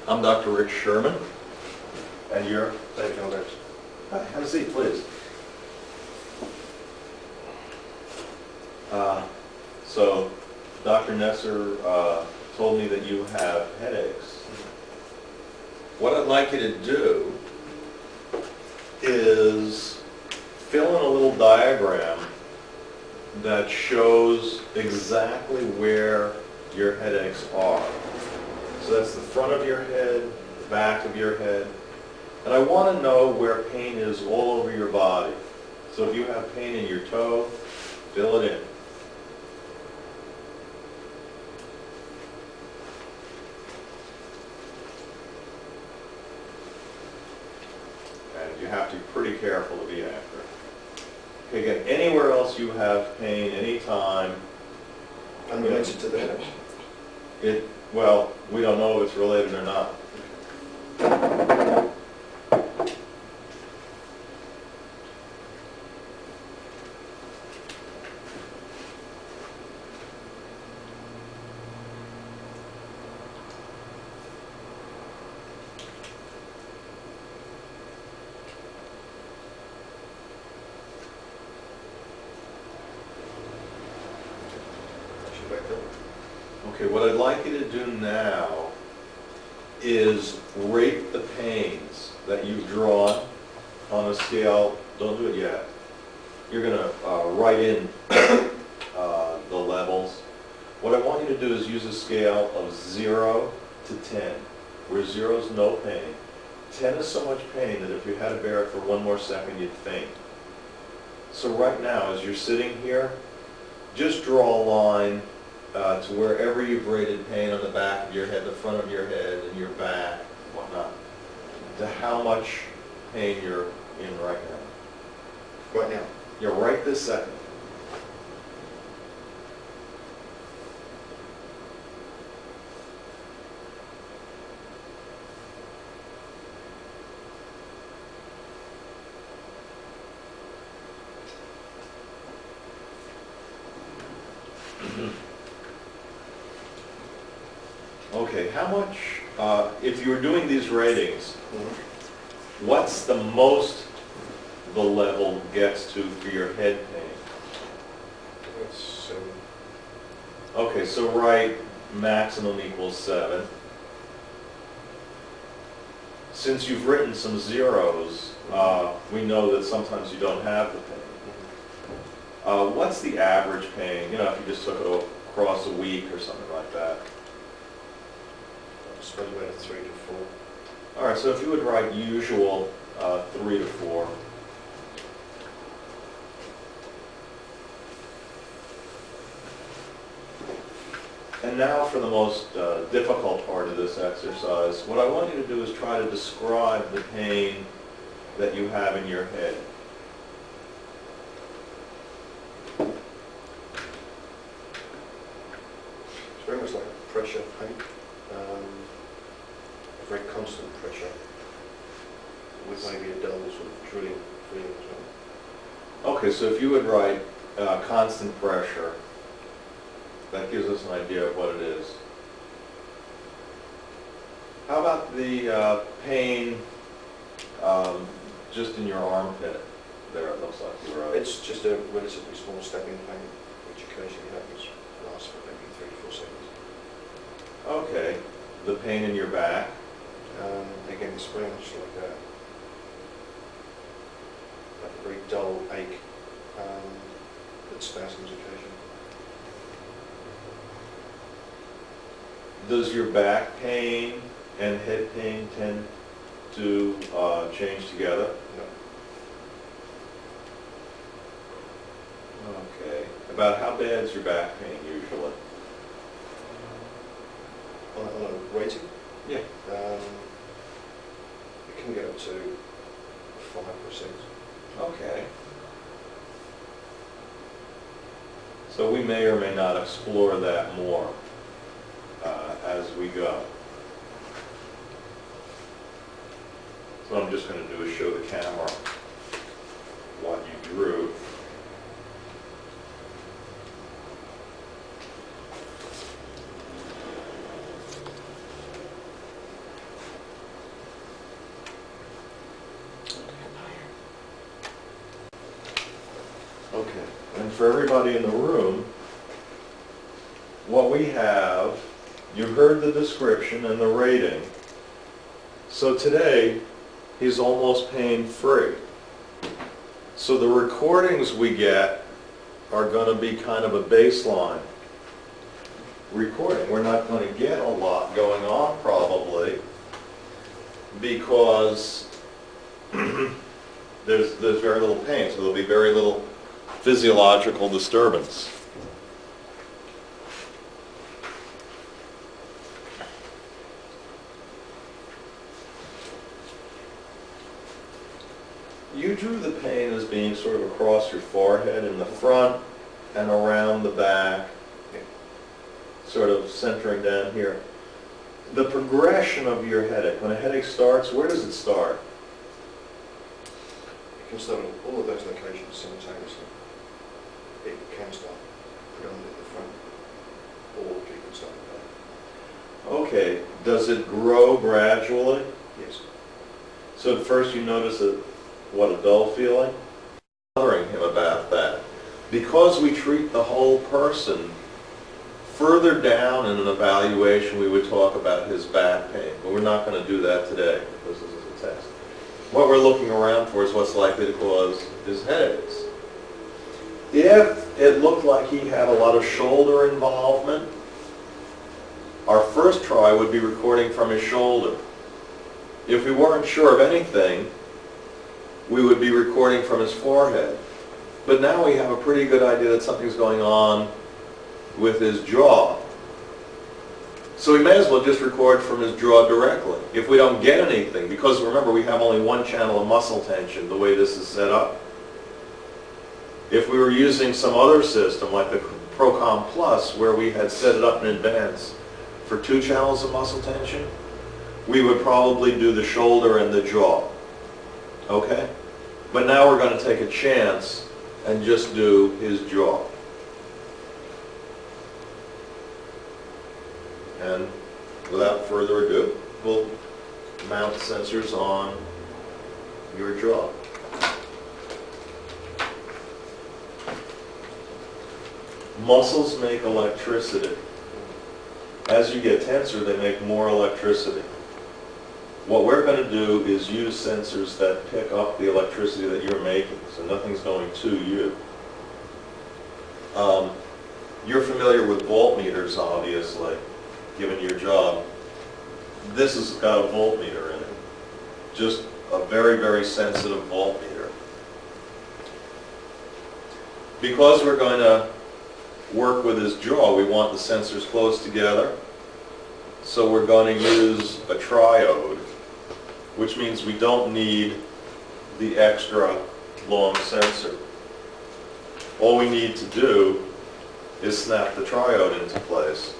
I'm Dr. Rick Sherman. And you're? David Gilbert. Hi, have a seat, please. So, Dr. Nesser told me that you have headaches. What I'd like you to do is fill in a little diagram that shows exactly where your headaches are. So that's the front of your head, the back of your head. And I want to know where pain is all over your body. So if you have pain in your toe, fill it in. And you have to be pretty careful to be accurate. Okay, again, anywhere else you have pain, anytime. Unrelated to the headache? Well, we don't know if it's related or not. Okay, what I'd like you to do now is rate the pains that you've drawn on a scale. Don't do it yet. You're going to write in the levels. What I want you to do is use a scale of 0 to 10, where 0 is no pain. 10 is so much pain that if you had to bear it for one more second, you'd faint. So right now, as you're sitting here, just draw a line to wherever you've rated pain on the back of your head, the front of your head, and your back, whatnot, to how much pain you're in right now. Right now? Yeah, right this second. Okay, how much, if you were doing these ratings, what's the most the level gets to for your head pain? That's 7. Okay, so write maximum equals 7. Since you've written some zeros, we know that sometimes you don't have the pain. What's the average pain? You know, if you just took it across a week or something like that. I suppose about a 3 to 4. All right, so if you would write usual 3 to 4. And now for the most difficult part of this exercise. What I want you to do is try to describe the pain that you have in your head. It's very much like pressure, pain. A very constant pressure, with maybe a dull sort of drilling feeling as well. Okay, so if you would write constant pressure, that gives us an idea of what it is. How about the pain just in your armpit? There, it looks like you wrote. It's just a relatively small stabbing pain, which occasionally happens, lasts for maybe 3 to 4 seconds. Okay. The pain in your back? Again, it's very much like a very dull ache that spasms occasionally. Does your back pain and head pain tend to change together? No. Okay. About how bad is your back pain usually? On a rating? Yeah. It can get up to 5 or 6. Okay. So we may or may not explore that more as we go. So what I'm just going to do is show the camera what you drew. for everybody in the room, what we have, you heard the description and the rating. So today, he's almost pain-free. So the recordings we get are going to be kind of a baseline recording. We're not going to get a lot going on probably because there's very little pain, so there'll be very little physiological disturbance. You drew the pain as being sort of across your forehead in the front and around the back, sort of centering down here. The progression of your headache, when a headache starts, where does it start? It can start on all of those locations simultaneously. It can start predominantly in the front, or it can start in the back. Okay, does it grow gradually? Yes. So at first you notice a dull feeling? Bothering him about that. Because we treat the whole person, further down in an evaluation we would talk about his back pain, but we're not going to do that today because this is a test. What we're looking around for is what's likely to cause his headaches. If it looked like he had a lot of shoulder involvement, our first try would be recording from his shoulder. If we weren't sure of anything, we would be recording from his forehead. But now we have a pretty good idea that something's going on with his jaw. So we may as well just record from his jaw directly. If we don't get anything, because remember we have only one channel of muscle tension the way this is set up. If we were using some other system like the Procom Plus where we had set it up in advance for 2 channels of muscle tension, we would probably do the shoulder and the jaw. Okay? But now we're going to take a chance and just do his jaw. And without further ado, we'll mount sensors on your jaw. Muscles make electricity. As you get tenser, they make more electricity. What we're going to do is use sensors that pick up the electricity that you're making, so nothing's going to you. You're familiar with voltmeters, obviously, given your job. This has got a voltmeter in it, just a very, very sensitive voltmeter. Because we're going to work with his jaw, we want the sensors close together, so we're going to use a triode, which means we don't need the extra long sensor. All we need to do is snap the triode into place.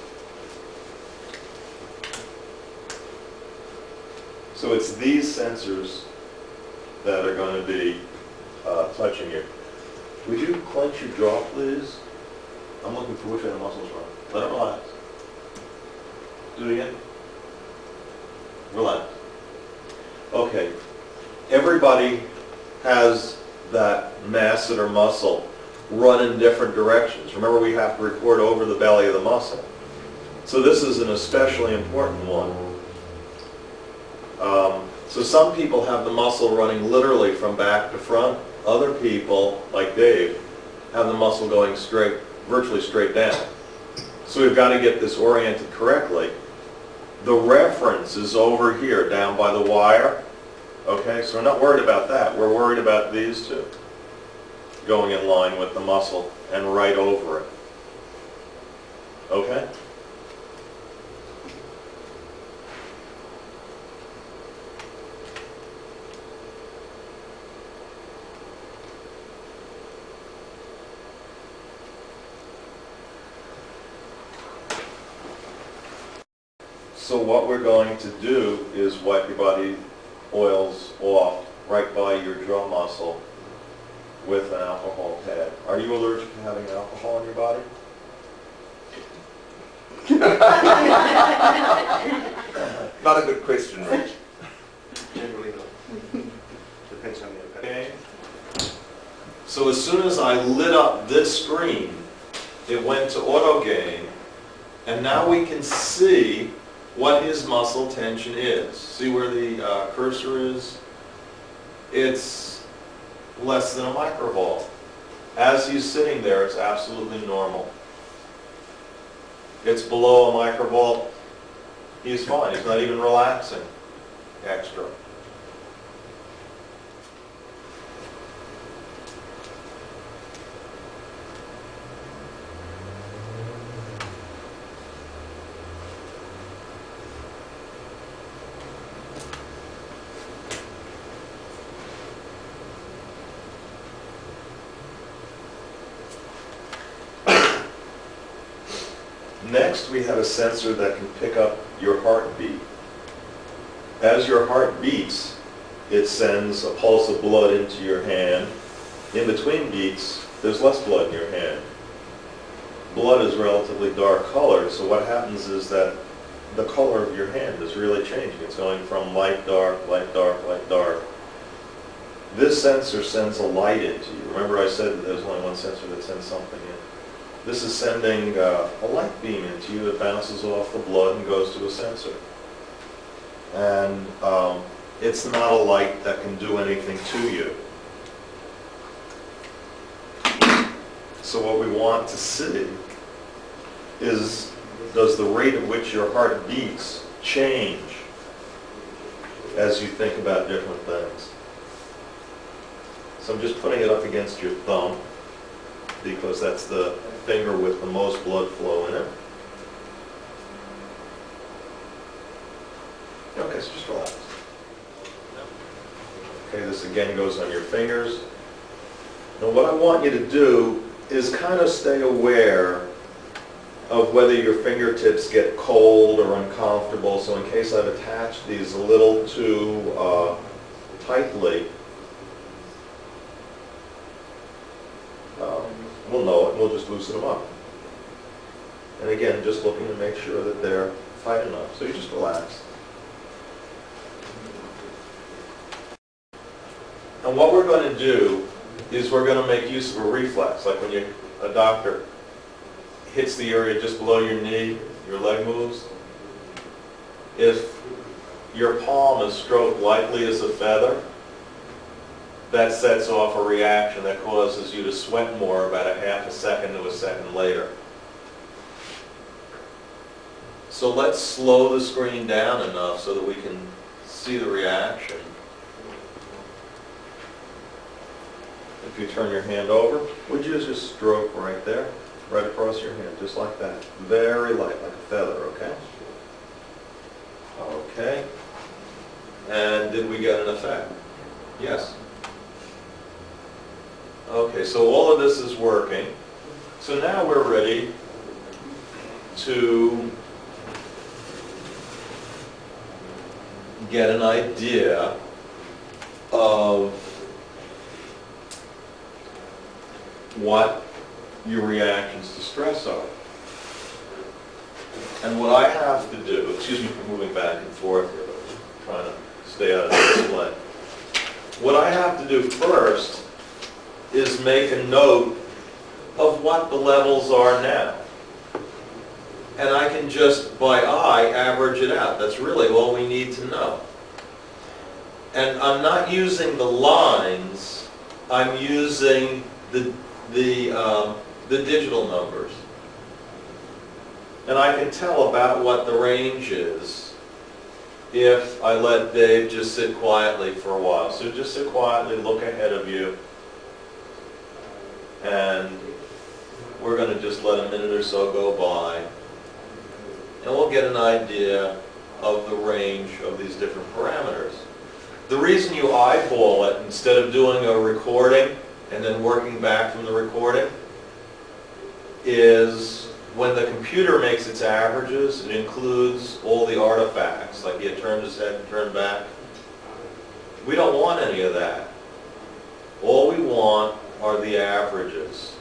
So it's these sensors that are going to be touching you. Would you clench your jaw, please? I'm looking for which way the muscles run. Let it relax. Do it again. Relax. Okay. Everybody has that masseter muscle run in different directions. Remember, we have to record over the belly of the muscle. So this is an especially important one. So some people have the muscle running literally from back to front. Other people, like Dave, have the muscle going straight, virtually straight down. So we've got to get this oriented correctly. The reference is over here, down by the wire. Okay, so we're not worried about that. We're worried about these two going in line with the muscle and right over it. Okay? So what we're going to do is wipe your body oils off right by your jaw muscle with an alcohol pad. Are you allergic to having alcohol in your body? Not a good question, Rich. Generally not. Depends how many. Okay. So as soon as I lit up this screen, it went to auto gain, and now we can see what his muscle tension is. See where the cursor is? It's less than a microvolt. As he's sitting there, it's absolutely normal. It's below a microvolt, he's fine. He's not even relaxing extra. Next, we have a sensor that can pick up your heartbeat. As your heart beats, it sends a pulse of blood into your hand. In between beats, there's less blood in your hand. Blood is relatively dark colored, so what happens is that the color of your hand is really changing. It's going from light, dark, light, dark, light, dark. This sensor sends a light into you. Remember I said that there's only one sensor that sends something in. This is sending a light beam into you. It bounces off the blood and goes to a sensor. And it's not a light that can do anything to you. So what we want to see is, does the rate at which your heart beats change as you think about different things? So I'm just putting it up against your thumb, because that's the finger with the most blood flow in it. Okay, so just relax. Okay, this again goes on your fingers. Now what I want you to do is kind of stay aware of whether your fingertips get cold or uncomfortable. So in case I've attached these a little too tightly, we'll know it and we'll just loosen them up. And again, just looking to make sure that they're tight enough. So you just relax. And what we're going to do is we're going to make use of a reflex, like when a doctor hits the area just below your knee, your leg moves. If your palm is stroked lightly as a feather, that sets off a reaction that causes you to sweat more about a half a second to a second later. So let's slow the screen down enough so that we can see the reaction. If you turn your hand over, would you just stroke right there, right across your hand, just like that. Very light, like a feather, okay? Okay. And did we get an effect? Yes. Okay, so all of this is working. So now we're ready to get an idea of what your reactions to stress are. And what I have to do, excuse me for moving back and forth here, but I'm trying to stay out of the display. What I have to do first is make a note of what the levels are now. And I can just, by eye, average it out. That's really all we need to know. And I'm not using the lines, I'm using the digital numbers. And I can tell about what the range is if I let Dave just sit quietly for a while. So just sit quietly, look ahead of you, and we're going to just let a minute or so go by, and we'll get an idea of the range of these different parameters. The reason you eyeball it instead of doing a recording and then working back from the recording is when the computer makes its averages, it includes all the artifacts, like he had turned his head and turned back. We don't want any of that. All we want are the averages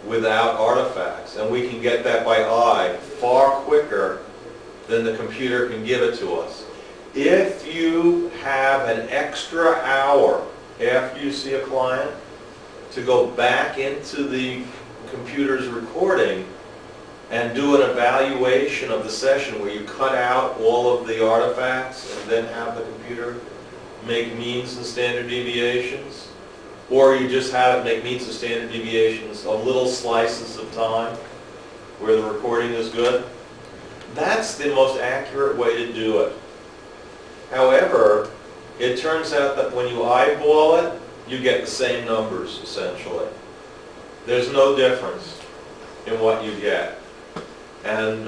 without artifacts, and we can get that by eye far quicker than the computer can give it to us. If you have an extra hour after you see a client to go back into the computer's recording and do an evaluation of the session where you cut out all of the artifacts and then have the computer make means and standard deviations? Or you just have it make means and standard deviations of little slices of time where the recording is good? That's the most accurate way to do it. However, it turns out that when you eyeball it, you get the same numbers, essentially. There's no difference in what you get. And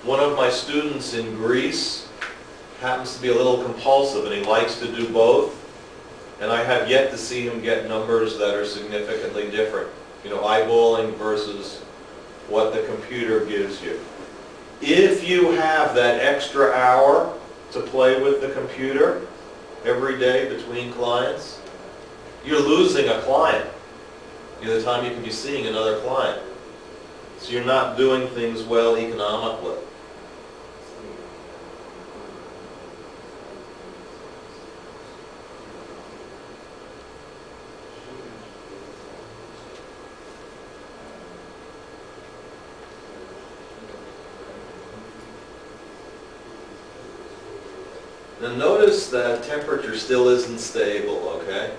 one of my students in Greece happens to be a little compulsive, and he likes to do both. And I have yet to see him get numbers that are significantly different. You know, eyeballing versus what the computer gives you. If you have that extra hour to play with the computer every day between clients, you're losing a client the time you can be seeing another client. So you're not doing things well economically. Now notice that temperature still isn't stable, okay?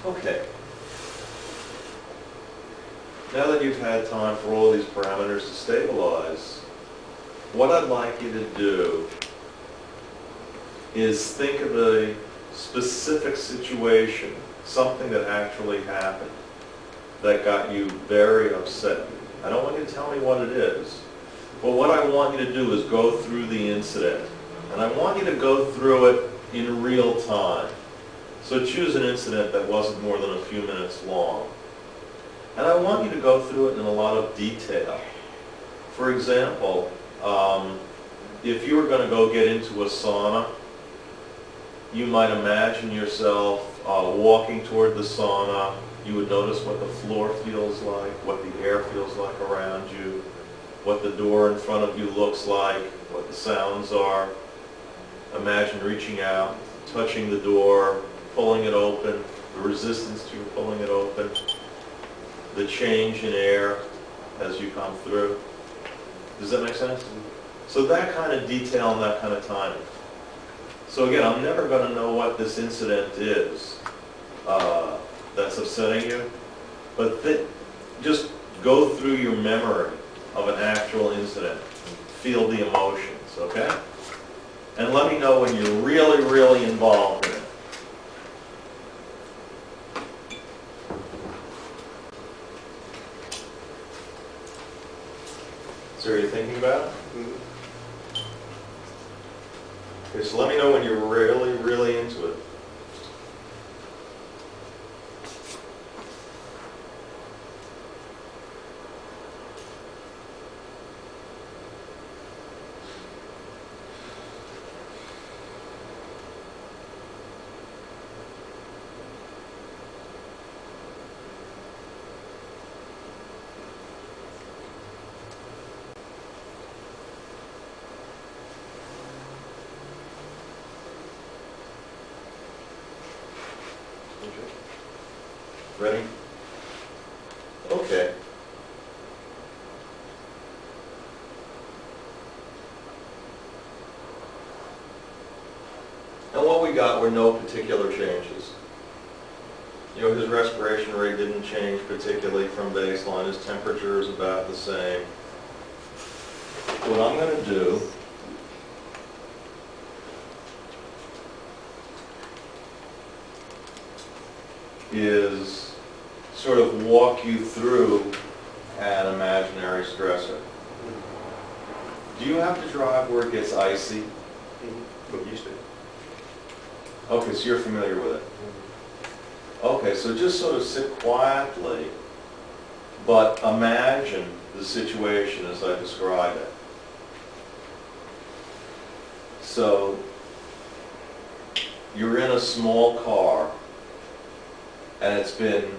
Okay. Now that you've had time for all these parameters to stabilize, what I'd like you to do is think of a specific situation, something that actually happened that got you very upset. I don't want you to tell me what it is, but what I want you to do is go through the incident. And I want you to go through it in real time. So choose an incident that wasn't more than a few minutes long. And I want you to go through it in a lot of detail. For example, if you were going to go get into a sauna, you might imagine yourself walking toward the sauna. You would notice what the floor feels like, what the air feels like around you, what the door in front of you looks like, what the sounds are. Imagine reaching out, touching the door, pulling it open, the resistance to you pulling it open, the change in air as you come through. Does that make sense? So that kind of detail and that kind of timing. So again, I'm never going to know what this incident is that's upsetting you, but just go through your memory of an actual incident. Feel the emotions, okay? And let me know when you're really, really involved in it. So are you thinking about it? Okay, so let me know when you're really, really into it. Ready? Okay. And what we got were no particular changes. You know, his respiration rate didn't change particularly from baseline. His temperature is about the same. What I'm going to do is sort of walk you through an imaginary stressor. Do you have to drive where it gets icy? But used to. Okay, so you're familiar with it. Okay, so just sort of sit quietly, but imagine the situation as I describe it. So, you're in a small car, and it's been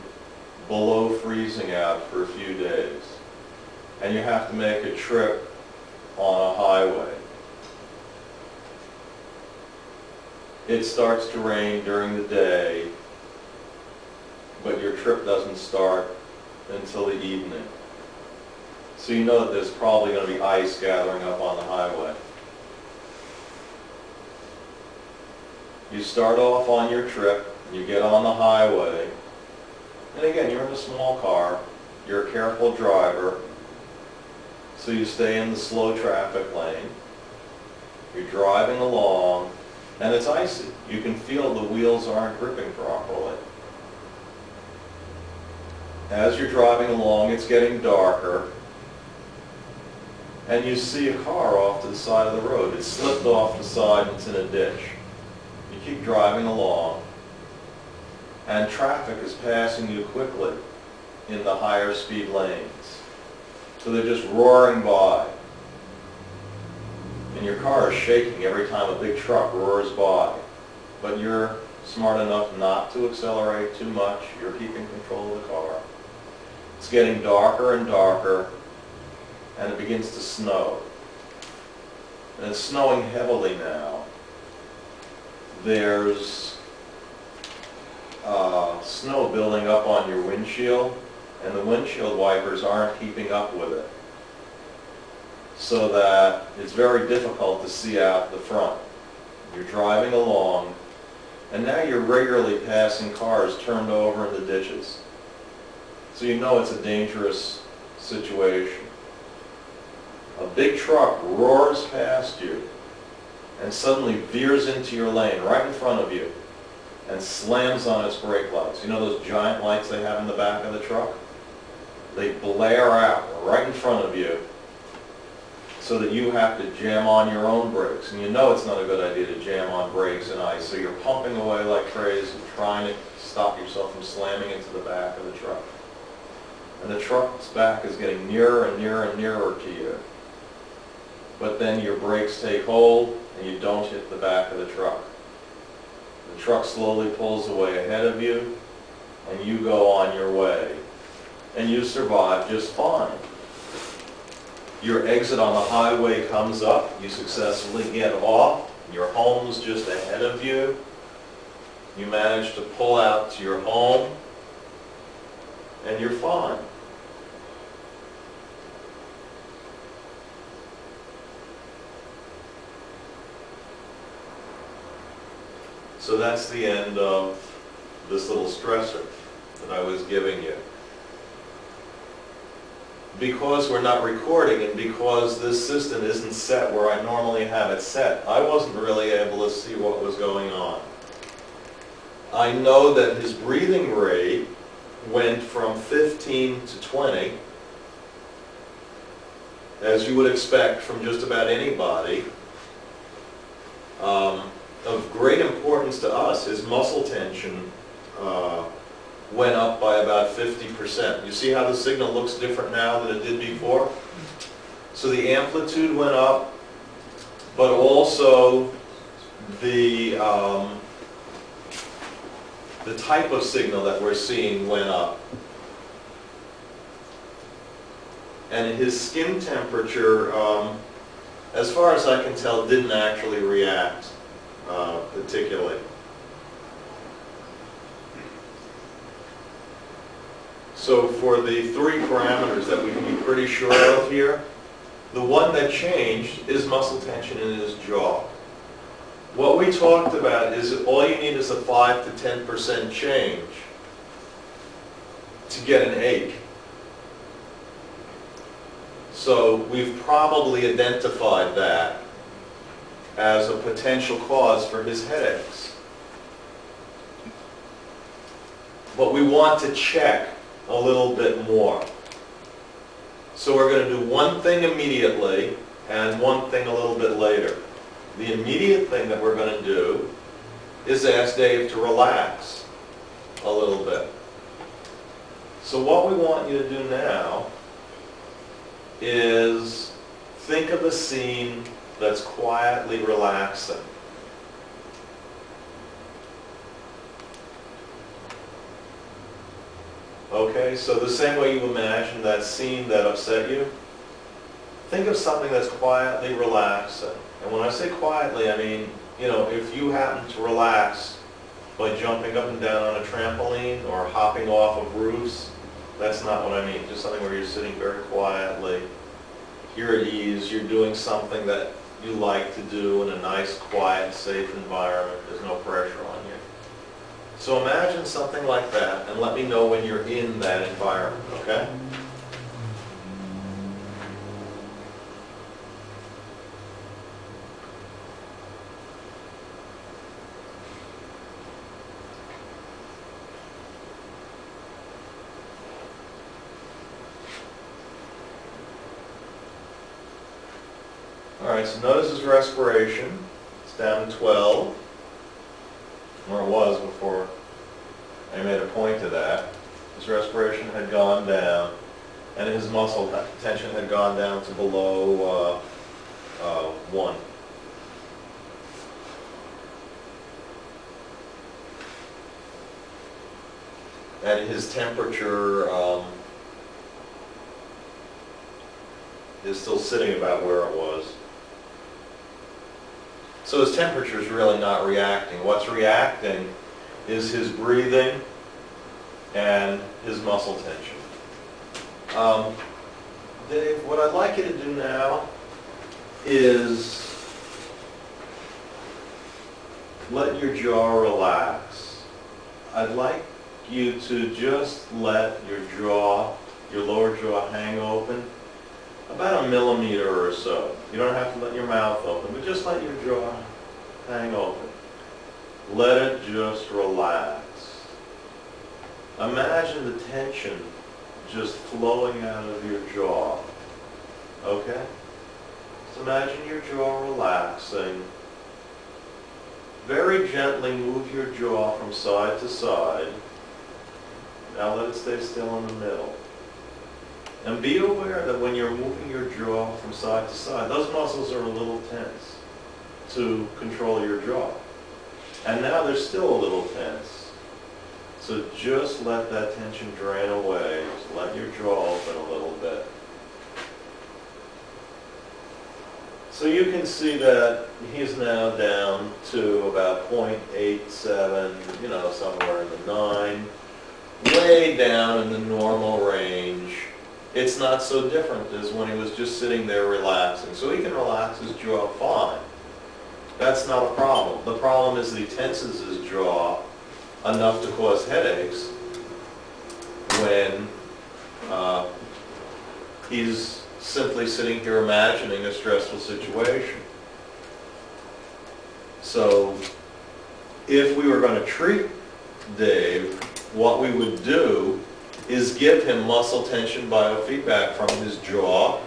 below freezing out for a few days. and you have to make a trip on a highway. It starts to rain during the day, but your trip doesn't start until the evening. So you know that there's probably going to be ice gathering up on the highway. You start off on your trip, you get on the highway, and again, you're in a small car, you're a careful driver, so you stay in the slow traffic lane, you're driving along, and it's icy. You can feel the wheels aren't gripping properly. As you're driving along, it's getting darker, and you see a car off to the side of the road. It slipped off the side and it's in a ditch. You keep driving along, and traffic is passing you quickly in the higher speed lanes. So they're just roaring by. And your car is shaking every time a big truck roars by. But you're smart enough not to accelerate too much. You're keeping control of the car. It's getting darker and darker, and it begins to snow. And it's snowing heavily now. There's snow building up on your windshield, and the windshield wipers aren't keeping up with it. So that it's very difficult to see out the front. You're driving along, and now you're regularly passing cars turned over in the ditches. So you know it's a dangerous situation. A big truck roars past you and suddenly veers into your lane right in front of you and slams on its brake lights. You know those giant lights they have in the back of the truck? They blare out right in front of you so that you have to jam on your own brakes. And you know it's not a good idea to jam on brakes in ice, so you're pumping away like crazy, trying to stop yourself from slamming into the back of the truck. And the truck's back is getting nearer and nearer and nearer to you. But then your brakes take hold and you don't hit the back of the truck. The truck slowly pulls away ahead of you and you go on your way. And you survive just fine. Your exit on the highway comes up, you successfully get off, your home's just ahead of you. You manage to pull out to your home, and you're fine. So that's the end of this little stressor that I was giving you. Because we're not recording and because this system isn't set where I normally have it set, I wasn't really able to see what was going on. I know that his breathing rate went from 15 to 20, as you would expect from just about anybody. Of great importance to us, his muscle tension went up by about 50%. You see how the signal looks different now than it did before? So the amplitude went up, but also the type of signal that we're seeing went up. And his skin temperature, as far as I can tell, didn't actually react particularly. So for the three parameters that we can be pretty sure of here, the one that changed is muscle tension in his jaw. What we talked about is that all you need is a 5 to 10% change to get an ache. So we've probably identified that as a potential cause for his headaches. But we want to check a little bit more. So we're going to do one thing immediately and one thing a little bit later. The immediate thing that we're going to do is ask Dave to relax a little bit. So what we want you to do now is think of a scene that's quietly relaxing. Okay, so the same way you imagine that scene that upset you, think of something that's quietly relaxing. And when I say quietly, I mean, you know, if you happen to relax by jumping up and down on a trampoline or hopping off of roofs, that's not what I mean. Just something where you're sitting very quietly, you're at ease, you're doing something that you like to do in a nice, quiet, safe environment. There's no pressure on you. So imagine something like that and let me know when you're in that environment, okay? All right, so notice his respiration. It's down to 12, where it was before I made a point of that. His respiration had gone down, and his muscle tension had gone down to below 1. And his temperature is still sitting about where it was. So his temperature is really not reacting. What's reacting is his breathing and his muscle tension. Dave, what I'd like you to do now is let your jaw relax. I'd like you to just let your jaw, your lower jaw, hang open about 1 millimeter or so. You don't have to let your mouth open, but just let your jaw hang open. Let it just relax. Imagine the tension just flowing out of your jaw. Okay? So imagine your jaw relaxing. Very gently move your jaw from side to side. Now let it stay still in the middle. And be aware that when you're moving your jaw from side to side, those muscles are a little tense to control your jaw. And now they're still a little tense. So just let that tension drain away. Just let your jaw open a little bit. So you can see that he's now down to about 0.87, you know, somewhere in the 9, way down in the normal range. It's not so different as when he was just sitting there relaxing. So he can relax his jaw fine. That's not a problem. The problem is that he tenses his jaw enough to cause headaches when he's simply sitting here imagining a stressful situation. So if we were going to treat Dave, what we would do is give him muscle tension biofeedback from his jaw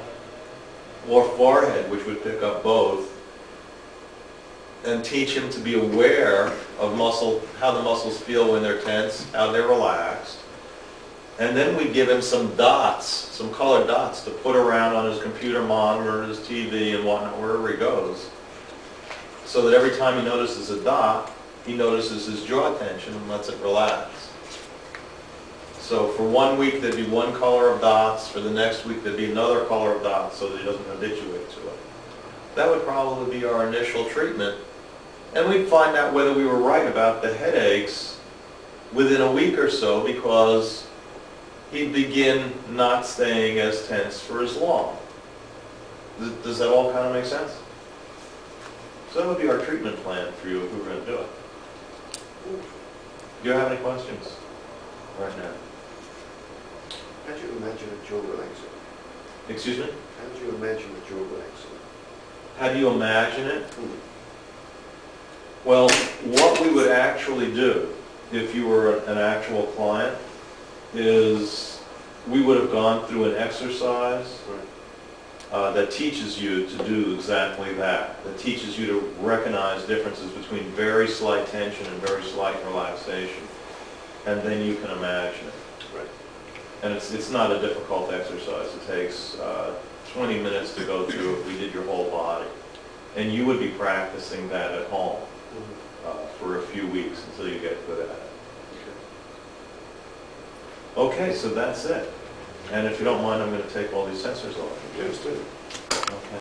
or forehead, which would pick up both, and teach him to be aware of how the muscles feel when they're tense, how they're relaxed. And then we give him some dots, some colored dots to put around on his computer monitor, his TV, and whatnot, wherever he goes, so that every time he notices a dot, he notices his jaw tension and lets it relax. So for 1 week there'd be one color of dots, for the next week there'd be another color of dots so that he doesn't habituate to it. That would probably be our initial treatment. And we'd find out whether we were right about the headaches within a week or so, because he'd begin not staying as tense for as long. Does that all kind of make sense? So that would be our treatment plan for you if we were going to do it. Do you have any questions right now? How do you imagine a jaw relaxing? Excuse me? How do you imagine a jaw relaxing? How do you imagine it? Well, what we would actually do if you were an actual client is we would have gone through an exercise that teaches you to do exactly that. That teaches you to recognize differences between very slight tension and very slight relaxation. And then you can imagine it. Right. And it's not a difficult exercise. It takes 20 minutes to go through if we did your whole body. And you would be practicing that at home for a few weeks until you get good at it. Okay, so that's it. And if you don't mind, I'm going to take all these sensors off.